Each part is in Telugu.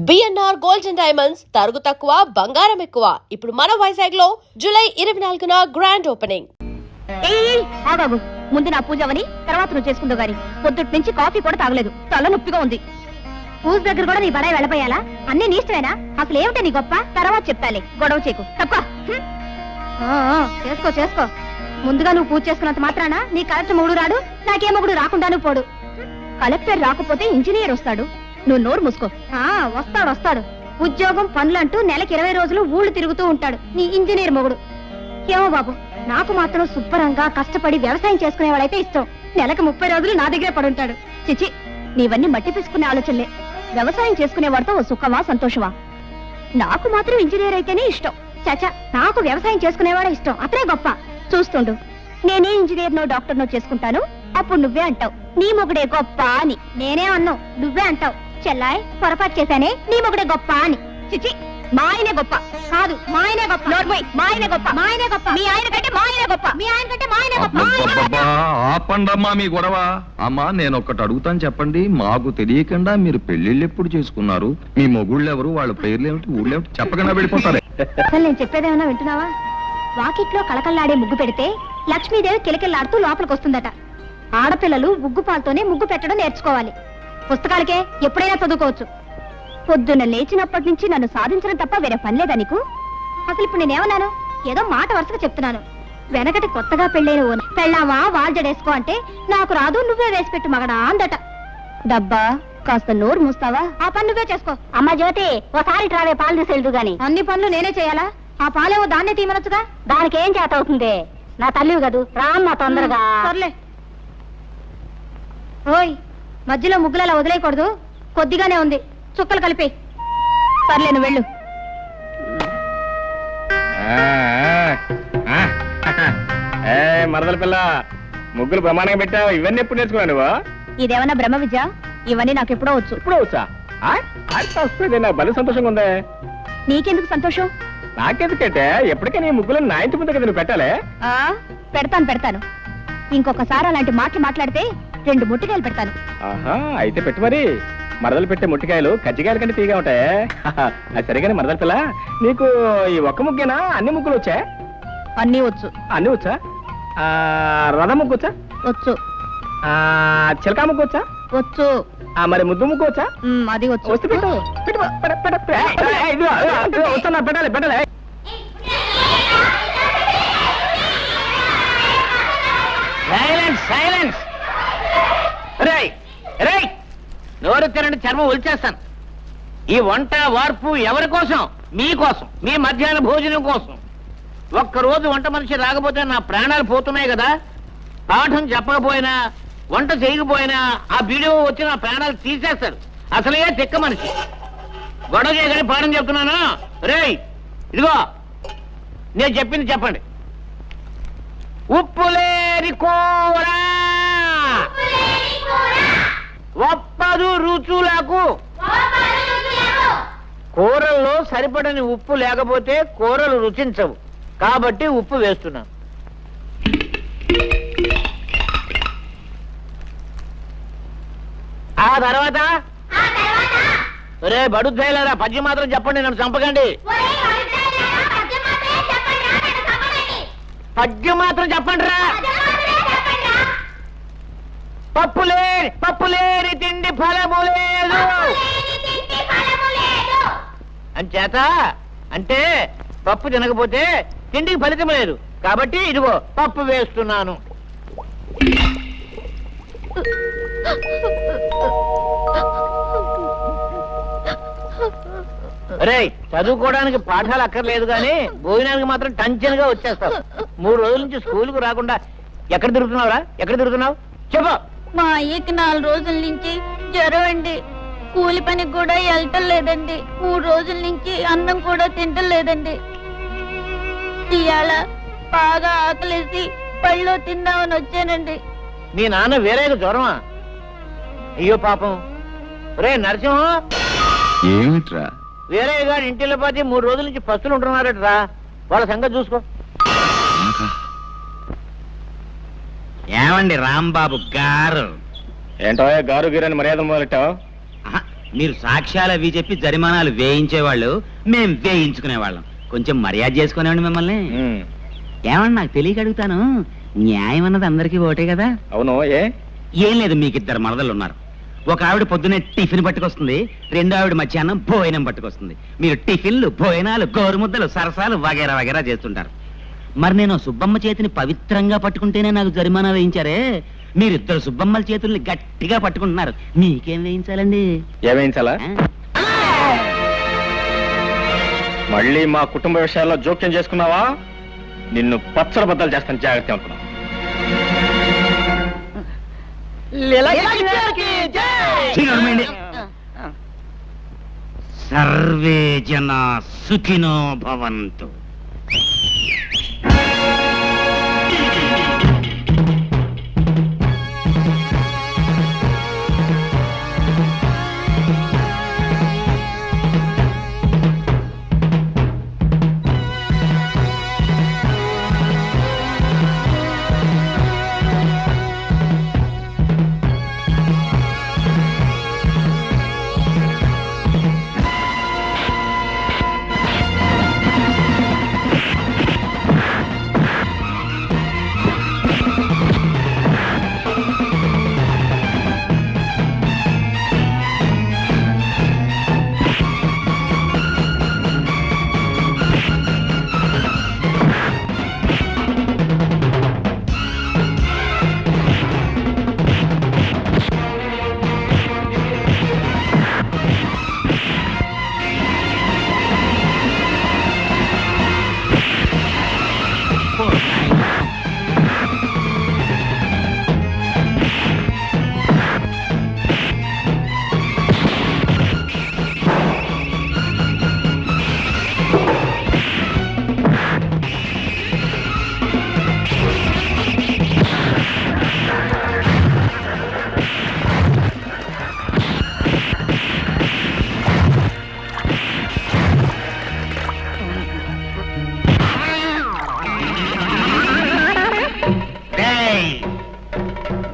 బిఎన్ఆర్ గోల్డ్ అండ్ డైమండ్స్ తరుగు తక్కువ బంగారం ఎక్కువ. ఇప్పుడు మన వైజాగ్ లో జూలై 24న గ్రాండ్ ఓపెనింగ్. బాబు ముందు నా పూజ అవని తర్వాత నువ్వు చేసుకుంటూ గాని పొద్దుటి నుంచి కాఫీ కూడా తాగలేదు, తల నొప్పిగా ఉంది. పూజ దగ్గర కూడా నీ బడాయి వెళ్ళపోయాలా? అన్ని నీ ఇష్టమేనా? అసలు ఏమిటో నీ గొప్ప తర్వాత చెప్తాలే, గొడవ చేకు తప్ప. చేసుకో చేసుకో, ముందుగా నువ్వు పూజ చేసుకున్నంత మాత్రాన నీ కలెక్టర్ మొగుడు రాడు, నాకే మొగుడు రాకుండాను పోడు. కలెక్టర్ రాకపోతే ఇంజనీర్ వస్తాడు, నువ్వు నోరు మూసుకో. వస్తాడు వస్తాడు, ఉద్యోగం పనులంటూ నెలకి 20 రోజులు ఊళ్ళు తిరుగుతూ ఉంటాడు నీ ఇంజనీర్ మొగుడు. ఏమో బాబు, నాకు మాత్రం శుభ్రంగా కష్టపడి వ్యవసాయం చేసుకునేవాడైతే ఇష్టం. నెలకు 30 రోజులు నా దగ్గరే పడుంటాడు. చిచి, నీవన్నీ మట్టి పిసుకునే ఆలోచనలే. వ్యవసాయం చేసుకునేవాడితో ఓ సుఖమా సంతోషమా? నాకు మాత్రం ఇంజనీర్ అయితేనే ఇష్టం. చచా, నాకు వ్యవసాయం చేసుకునేవాడే ఇష్టం, అతనే గొప్ప. చూస్తుండు, నేనే ఇంజనీర్నో డాక్టర్నో చేసుకుంటాను, అప్పుడు నువ్వే అంటావు నీ మొగుడే గొప్ప అని. నేనే అన్నావు, నువ్వే అంటావు చెల్లాయ్ పొరపాటు చేశానే, నీ మొగుడే గొప్ప అని. చిచి, మా ఆయనే గొప్ప కాదు, మా ఆయనే గొప్ప. మా ఆయనే గొప్ప, మా ఆయనే గొప్ప. మీ ఆయన కంటే మా ఆయనే గొప్ప, మీ ఆయన కంటే మా ఆయనే గొప్ప. ఆపండమ్మా మీ గొడవ. అమ్మా, నేను ఒక్కటి అడుగుతాను చెప్పండి. మాకు తెలియకుండా మీరు పెళ్లిళ్ళు ఎప్పుడు చేసుకున్నారు? మీ మొగుళ్ళు ఎవరు, వాళ్ళ పేర్లు ఏమిటి, ఊళ్ళో ఏమిటి చెప్పకుండా వెళ్ళిపోతారే. అసలు నేను చెప్పేదేమన్నా వింటున్నావా? వాకిట్లో కళకళ్ళాడే ముగ్గు పెడితే లక్ష్మీదేవి కిలకిల్లాడుతూ లోపలికి వస్తుందట. ఆడపిల్లలు ముగ్గు పాలతోనే ముగ్గు పెట్టడం నేర్చుకోవాలి. పుస్తకాలకే ఎప్పుడైనా చదువుకోవచ్చు. పొద్దున్న లేచినప్పటి నుంచి నన్ను సాధించడం తప్ప వేరే పని లేదా నీకు? అసలు ఇప్పుడు నేనేమన్నాను? ఏదో మాట వరుసగా చెప్తున్నాను. వెనకటి కొత్తగా పెళ్ళైన పెళ్ళావా వాల్జడేసుకో అంటే నాకు రాదు, నువ్వే వేసి పెట్టు మగడా అందట. డబ్బా, కాస్త నోరు మూస్తావా? ఆ పని నువ్వే చేసుకో. అమ్మ జ్యోతి, ఓసారి ట్రావే పాలు తీసేళ్దు గాని. అన్ని పనులు నేనే చేయాలా? ఆ పాలేవో దాన్నే తీయమనొచ్చుగా. దానికి ఏం చేత అవుతుంది? నా తల్లివి కదూ, రామ్మా తొందరగా. సర్లే. ఓయ్, మధ్యలో ముగ్గులలా వదిలేయకూడదు, కొద్దిగానే ఉంది, చుక్కలు కలిపి. సర్లే, నువ్వు వెళ్ళు. మరదల పిల్ల, ముగ్గులు ప్రమాణంగా పెట్టావు. ఇవన్నీ ఎప్పుడు నేర్చుకున్నావు నువ్వు? ఇదేమన్నా బ్రహ్మ విద్య? ఇవన్నీ నాకు ఎప్పుడో వచ్చు. ఇప్పుడు వచ్చా? నాకు భలే సంతోషంగా ఉందే. నీకెందుకు సంతోషం? నాకెందుకంటే ఎప్పటికైనా ఈ ముగ్గులను నా ఇంటి ముందు కదా నువ్వు పెట్టాలి. పెడతాను పెడతాను. ఇంకొకసారి అలాంటి మాటలు మాట్లాడితే 2 ముట్టికాయలు పెడతాను. ఆహా, అయితే పెట్టి మరి. మరదలు పెట్టే ముట్టికాయలు కజ్జికాయల కంటే తీగా ఉంటాయి. అది సరిగానే మరదల పిల్ల, నీకు ఈ ఒక్క ముగ్గేనా అన్ని ముగ్గులు వచ్చా? అన్నీ వచ్చు. అన్ని వచ్చా? రథ ముగ్గు వచ్చా? వచ్చు. చిలకా ముగ్గు వచ్చా? వచ్చు. మరి ముద్దు ముగ్గు వచ్చా? అది వచ్చు. వస్తే పెట్టు. వస్తున్నా, పెట్టాలి పెట్టాలి. సైలెన్స్. నోరు తినండి, చర్మం ఒలిచేస్తాను. ఈ వంట వార్పు ఎవరి కోసం? మీకోసం, మీ మధ్యాహ్న భోజనం కోసం. ఒక్కరోజు వంట మనిషి రాకపోతే నా ప్రాణాలు పోతున్నాయి కదా. పాఠం చెప్పకపోయినా, వంట చేయకపోయినా ఆ వీడియో వచ్చి నా ప్రాణాలు తీసేస్తారు. అసలే తిక్క మనిషి. గొడవ చేయగానే పాఠం చెప్తున్నాను. రేయ్, ఇదిగో నేను చెప్పింది చెప్పండి. ఉప్పులేని కూర ఒప్పదు రుచులకు. కూరల్లో సరిపడని ఉప్పు లేకపోతే కూరలు రుచించవు, కాబట్టి ఉప్పు వేస్తున్నాను. ఆ తర్వాత రే బడుద్దాయిలారా, పద్యం మాత్రం చెప్పండి, నన్ను చంపకండి. పద్యం మాత్రం చెప్పండి రా. పప్పులేని తిండి ఫలము లేదు అంచేత, అంటే పప్పు తినకపోతే తిండికి ఫలితం లేదు, కాబట్టి ఇదిగో పప్పు వేస్తున్నాను. రే, చదువుకోవడానికి పాఠాలు అక్కర్లేదు కానీ భోజనానికి మాత్రం టెన్షన్గా వచ్చేస్తావు. 3 రోజుల నుంచి స్కూల్కు రాకుండా ఎక్కడ తిరుగుతున్నావురా? ఎక్కడ తిరుగుతున్నావు చెప్పు. మా అయ్యకి 4 రోజుల నుంచి జ్వరం అండి. కూలి పనికి కూడా వెళ్ళటం లేదండి. 3 రోజుల నుంచి అన్నం కూడా తింటం లేదండి. ఇవాళ బాగా ఆకలేసి పళ్ళు తిందామని వచ్చానండి. మీ నాన్న వేరేగా జ్వరమా? అయ్యో పాపం. రే నరసింహం, ఏమిట్రా? వేరే గారి ఇంటిలో పోతే 3 రోజుల నుంచి పస్తులు ఉంటున్నారట్రా. వాళ్ళ సంగతి చూసుకో. ఏమండి రాంబాబు గారు? ఏంటో గారు గీరని మర్యాద మొదలెట్టావు? మీరు సాక్ష్యాలు అవి చెప్పి జరిమానాలు వేయించేవాళ్ళు, మేం వేయించుకునేవాళ్ళం. కొంచెం మర్యాద చేసుకునేవాడి మిమ్మల్ని. ఏమన్నా నాకు తెలియక అడుగుతాను, న్యాయం అన్నది అందరికీ ఒకటే కదా? అవును. ఏం లేదు, మీకు ఇద్దరు మరదలు ఉన్నారు. ఒక ఆవిడ పొద్దున్నే టిఫిన్ పట్టుకొస్తుంది, రెండో ఆవిడ మధ్యాహ్నం భోజనం పట్టుకొస్తుంది. మీరు టిఫిన్లు, భోజనాలు, గోరుముద్దలు, సరసాలు వగేరా వగేరా చేస్తుంటారు. మరి నేను సుబ్బమ్మ చేతిని పవిత్రంగా పట్టుకుంటేనే నాకు జరిమానా వేయించారే, మీరిద్దరు సుబ్బమ్మల చేతుల్ని గట్టిగా పట్టుకుంటున్నారు, మీకేం వేయించాలండి? ఏమేయించాలా? మళ్ళీ మా కుటుంబ విషయాల్లో జోక్యం చేసుకున్నావా నిన్ను పచ్చడి బద్దలు చేస్తాను, జాగ్రత్త అనుకున్నా. సర్వే జన సుఖినో భవంతు.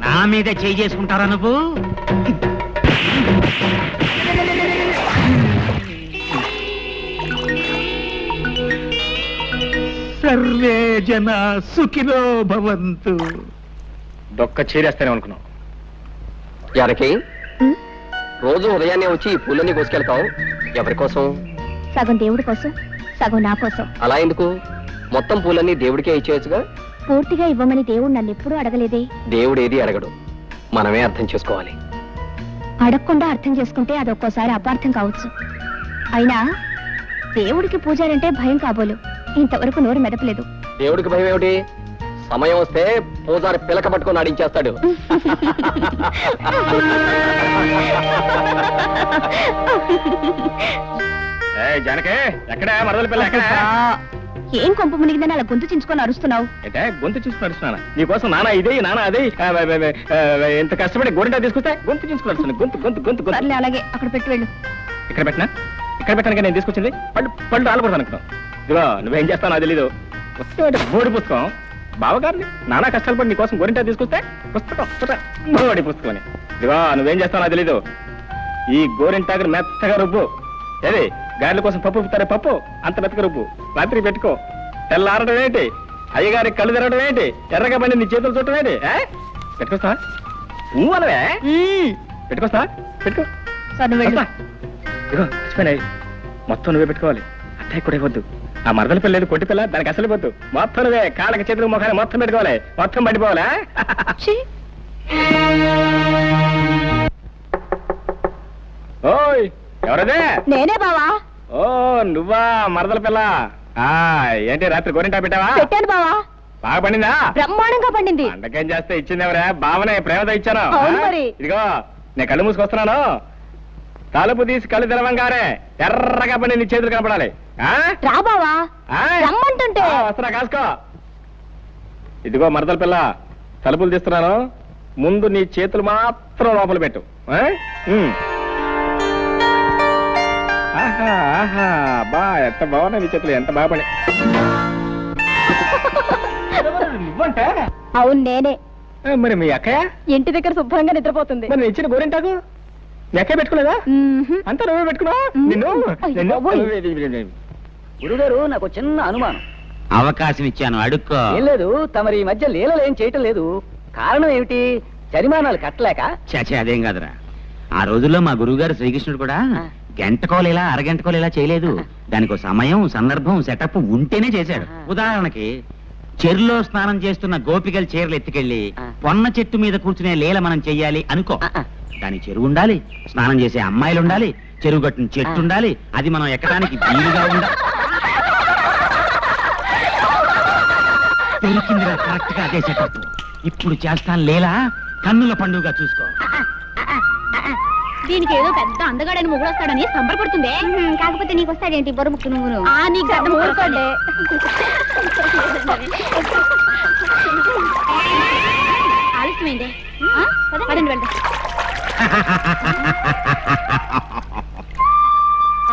నా మీద చేయి చేసుకుంటారా నువ్వు? సర్వే జన సుఖినో భవంతు. దొక్క చీరేస్తానే అనుకున్నావు. యారకి రోజు ఉదయాన్నే వచ్చి ఈ పూలన్నీ కోసుకెళ్తావు, ఎవరి కోసం? సగం దేవుడి కోసం, సగం నా కోసం. అలా ఎందుకు? మొత్తం పూలన్నీ దేవుడికే ఇచ్చేయచ్చుగా. పూర్తిగా ఇవ్వమని దేవుడు నన్ను ఎప్పుడూ అడగలేదే. దేవుడు ఏది అడగడు, మనమే అర్థం చేసుకోవాలి. అడగకుండా అర్థం చేసుకుంటే అదొక్కోసారి అపార్థం కావచ్చు. అయినా దేవుడికి పూజారంటే భయం కాబోలు, ఇంతవరకు నోరు మెదపలేదు. దేవుడికి భయం ఏమిటి? సమయం వస్తే పూజారి పిలక పట్టుకొని ఆడించేస్తాడు. జానకే, ఎక్కడ మరదల పిల్ల? ఎక్కడ? ఏం కొంప మునిగిందని అలా గొంతు చించుకొని అరుస్తున్నావు? అంటే గొంతు చూసుకుని అరుస్తున్నానా? నీకోసం నానా ఇదే నానా అదే ఎంత కష్టపడి గోరింటా తీసుకొస్తే గొంతు చూసుకుని అరుస్తున్నాను. గొంతు గొంతు గొంతు గొంతు. సర్లే, అలాగే అక్కడ పెట్టి వెళ్ళు. ఇక్కడ పెట్టినా? ఇక్కడ పెట్టాను నేను తీసుకొచ్చింది పళ్ళు పళ్ళు రాలకూడదు అనుకున్నాం. ఇదిగో నువ్వేం చేస్తావు నాకు తెలీదు. వస్తే బోడి పుస్తకం బావగారిని నానా కష్టాలు పడి నీకోసం గోరింటా తీసుకొస్తే పుస్తకం బోడి పుస్తకం అని. ఇదిగో నువ్వేం చేస్తావు నాకు తెలీదు. ఈ గోరింటాకు మెత్తగా రుబ్బు. ఏది గారెల కోసం పప్పు పుత్తారే, పప్పు అంత మెత్తగా రుబ్బు. రాత్రి పెట్టుకో. తెల్లారడం ఏంటి, అయ్యగారికి కళ్ళు తెరవడం ఏంటి, ఎర్రగా పడి నీ చేతులు చుట్టం ఏంటి? పెట్టుకొస్తా అనవే? పెట్టుకొస్తా పెట్టుకో. ఇగో మర్చిపోయినాయి, మొత్తం నువ్వే పెట్టుకోవాలి. అత్తయ్య కూడా ఇవ్వద్దు. ఆ మరదల పిల్ల లేదు, కొట్టి పిల్ల, దానికి అసలు ఇవ్వద్దు. మొత్తం నువ్వే కాళ్ళకి చేతులు ముఖాన్ని మొత్తం పెట్టుకోవాలి. మొత్తం పడిపోవాలా? ఓయ్ ఎవరదే? నేనే బావా. ఓ నువ్వా మరదల పిల్ల? ఏంటి రాత్రి గోరింటా పెట్టావా? పెట్టాను బావా. బాగా పండిందా? బ్రహ్మాండంగా పండింది. పండకేం చేస్తే ఇచ్చింది ఎవరా? బావనే ప్రేమతో ఇచ్చాను. అవును మరి. ఇదిగో నేను కళ్ళు మూసుకొస్తున్నాను, తలుపు తీసి కళ్ళు తెరవంగానే ఎర్రగా పండి నీ చేతులు కనపడాలి. రా బావా, రమ్మంటుంటే. వస్తున్నా, కాసుకో. ఇదిగో మరదల పిల్ల, తలుపులు తీస్తున్నాను, ముందు నీ చేతులు మాత్రం లోపల పెట్టు. ఆహా ఆహా, బా ఎంత బాగున్నాయి నీ చేతులు, ఎంత బాగా పని. నువ్వంటే? అవును నేనే. మరి మీ అక్కయ్య ఇంటి దగ్గర శుభ్రంగా నిద్రపోతుంది. మరి నేను ఇచ్చిన గోరింటాకు ఎక్కే పెట్టుకోలేదా అంతా నువ్వే పెట్టుకున్నావు నిన్ను గురుగారు నాకు చిన్న అనుమానం. అవకాశం ఇచ్చాను, అడుక్కో. ఏం లేదు, తమరి ఈ మధ్య లీలలు ఏం చేయటం లేదు. కారణం ఏమిటి? జరిమానాలు కట్టలేక? చచ్చే అదేం కాదురా. ఆ రోజుల్లో మా గురువుగారు శ్రీకృష్ణుడు కూడా గంటకోలేలా అరగంటకోలేలా చేయలేదు. దానికి ఒక సమయం, సందర్భం, సెటప్ ఉంటేనే చేశాడు. ఉదాహరణకి చెరులో స్నానం చేస్తున్న గోపికల చీరలు ఎత్తుకెళ్ళి పొన్న చెట్టు మీద కూర్చునే లీల మనం చెయ్యాలి అనుకో. దాని చెరువు ఉండాలి, స్నానం చేసే అమ్మాయిలు ఉండాలి, చెరువు కట్టిన చెట్టు ఉండాలి, అది మనం ఎక్కడానికి వీలుగా ఉండాలి. దొరికిందిరా కరెక్ట్ గా అదే సెటప్. ఇప్పుడు చేస్తాను లీలా, కన్నుల పండుగ చూసుకో. దీనికి ఏదో పెద్ద అందగాడని మొగుడు వస్తాడని సంబరపడుతుంది. కాకపోతే నీకు వస్తాడేంటి బొరముక్కు నువ్వు? నీకు పెద్ద ఊరుకోండి. ఆలస్యమైంది, పదండి వెళ్దాం.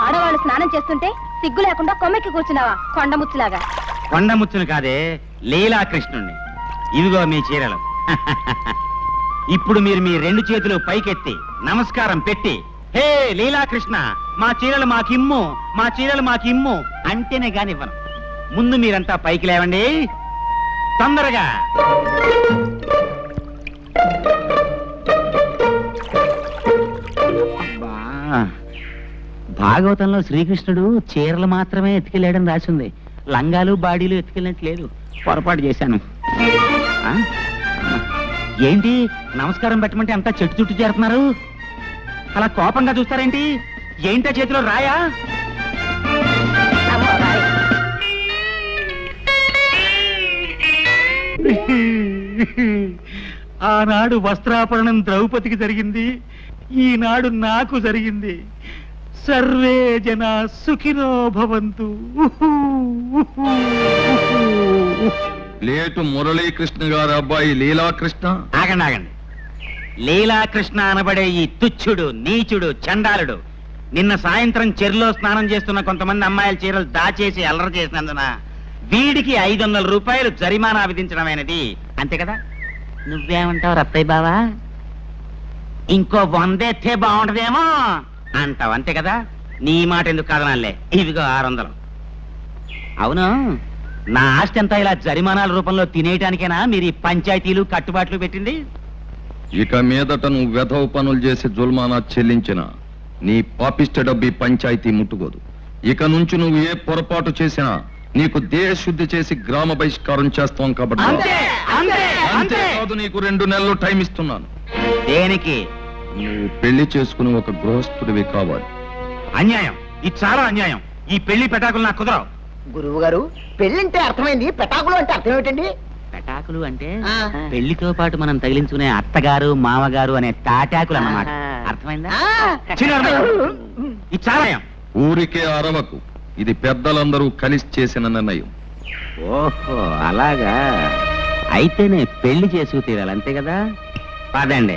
ఆడవాళ్ళు స్నానం చేస్తుంటే సిగ్గు లేకుండా కొమ్మెక్కి కూర్చున్నావా కొండముచ్చులాగా? కొండముచ్చును కాదే, లీలాకృష్ణుణ్ణి. ఇదిగో మీ చీరలు. ఇప్పుడు మీరు మీ 2 చేతులు పైకెత్తి నమస్కారం పెట్టి, హే లీలాకృష్ణ, మా చీరలు మాకిమ్ము, మా చీరలు మాకిమ్ము అంటేనే కానివ్వను. ముందు మీరంతా పైకి లేవండి, తొందరగా. భాగవతంలో శ్రీకృష్ణుడు చీరలు మాత్రమే ఎత్తుకెళ్ళాడని రాసింది. లంగాలు బాడీలు ఎత్తుకెళ్ళినట్టు లేదు. పొరపాటు చేశాను. ఏంటి నమస్కారం పెట్టమంటే అంతా చెట్టు చుట్టూ చేరుతున్నారు? అలా కోపంగా చూస్తారేంటి? ఏంటా చేతిలో రాయా? ఆనాడు వస్త్రాపరణం ద్రౌపదికి జరిగింది, ఈనాడు నాకు జరిగింది. సర్వే జన సుఖినో భవంతు. లేటు మురళీకృష్ణ గారి అబ్బాయి లీలాకృష్ణ. ఆగండి ఆగండి. లీలాకృష్ణ అనబడే ఈ తుచ్చుడు, నీచుడు, చండాలుడు నిన్న సాయంత్రం చెరులో స్నానం చేస్తున్న కొంతమంది అమ్మాయిల చీరలు దాచేసి అల్లరి చేసినందున వీడికి 500 రూపాయలు జరిమానా విధించడమైనది. అంతే కదా? నువ్వేమంటావు రత్తయ్య బావా? ఇంకో 100 ఎత్తే బాగుంటదేమో అంటావు, అంతే కదా? నీ మాట ఎందుకు కాదనాలే. ఇదిగో 600. అవును, నా ఆస్తి అంతా ఇలా జరిమానాల రూపంలో తినేయటానికేనా మీరు ఈ పంచాయతీలు కట్టుబాట్లు పెట్టింది? ఇక మీదట నువ్వు వెధవ పనులు చేసి జుల్మానా చెల్లించిన నీ పాపిష్ట డబ్బి పంచాయతీ ముట్టుకోదు. ఇక నుంచి నువ్వు ఏ పొరపాటు చేసినా నీకు దేశశుద్ధి చేసి గ్రామ బహిష్కారం చేస్తాం కాబట్టి అంతేకాదు, నీకు 2 నెలలు టైం ఇస్తున్నాను. దేనికి? నువ్వు పెళ్లి చేసుకుని ఒక గృహస్థుడివి కావాలి. అన్యాయం, ఇది చాలా అన్యాయం. ఈ పెళ్లి పెటాకులు నాకు కుదరవు. గురువు గారు, పెళ్ళంటే అర్థమైంది, పెటాకులు అంటే అర్థం ఏమిటండి? పెటాకులు అంటే పెళ్లితో పాటు మనం తగిలించుకునే అత్తగారు, మామగారు అనే తాటాకులు అన్నమాట. అర్థమైందా? ఇది చాలా ఊరికే అరవకు. ఇది పెద్దలందరూ కలిసి చేసిన నిర్ణయం. ఓహో అలాగా, అయితేనే పెళ్లి చేసుకు తీరాలి, అంతే కదా? పదండి.